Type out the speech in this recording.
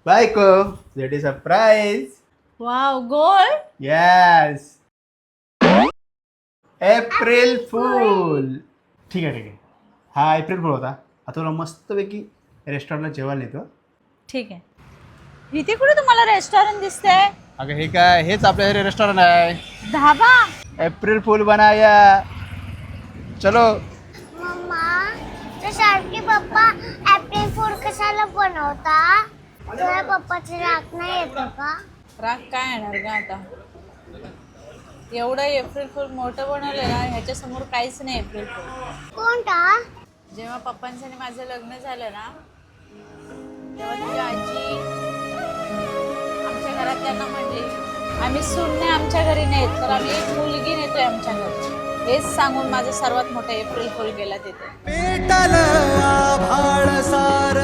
बायको तुझ्यासाठी surprise. Wow गोल. Yes. April फूल. ठीक आहे. हा एप्रिल फूल होता. आता तुला मस्तपैकी रेस्टॉरंटला जेवायला नेतो. ठीक आहे. इथे कुठे तुम्हाला रेस्टॉरंट दिसतंय? अगं हे काय, हेच आपल्या रेस्टॉरंट आहे. धाबा. एप्रिल फूल बनाया. चलो. मम्मा तर सारखे पप्पा एप्रिल फूल कशाला बनवता? तुझ्या पप्पाचे राग नाही येतं का? राग काय येणार का आता? एवढं एप्रिल फूल मोठं बनवलं ना, ह्याच्या समोर काहीच नाही एप्रिल फूल. कोणता? जेव्हा पप्पांचं आणि माझं लग्न झालं ना, तेव्हा तुझी आजी आमच्या घरात त्यांना म्हणली, आम्ही सून आमच्या घरी नेत तर आम्ही एक मुलगी नेतोय आमच्या घरची. हेच सांगून माझं सर्वात मोठं एप्रिल फूल गेला तिथे. पेटलं आभाळ सार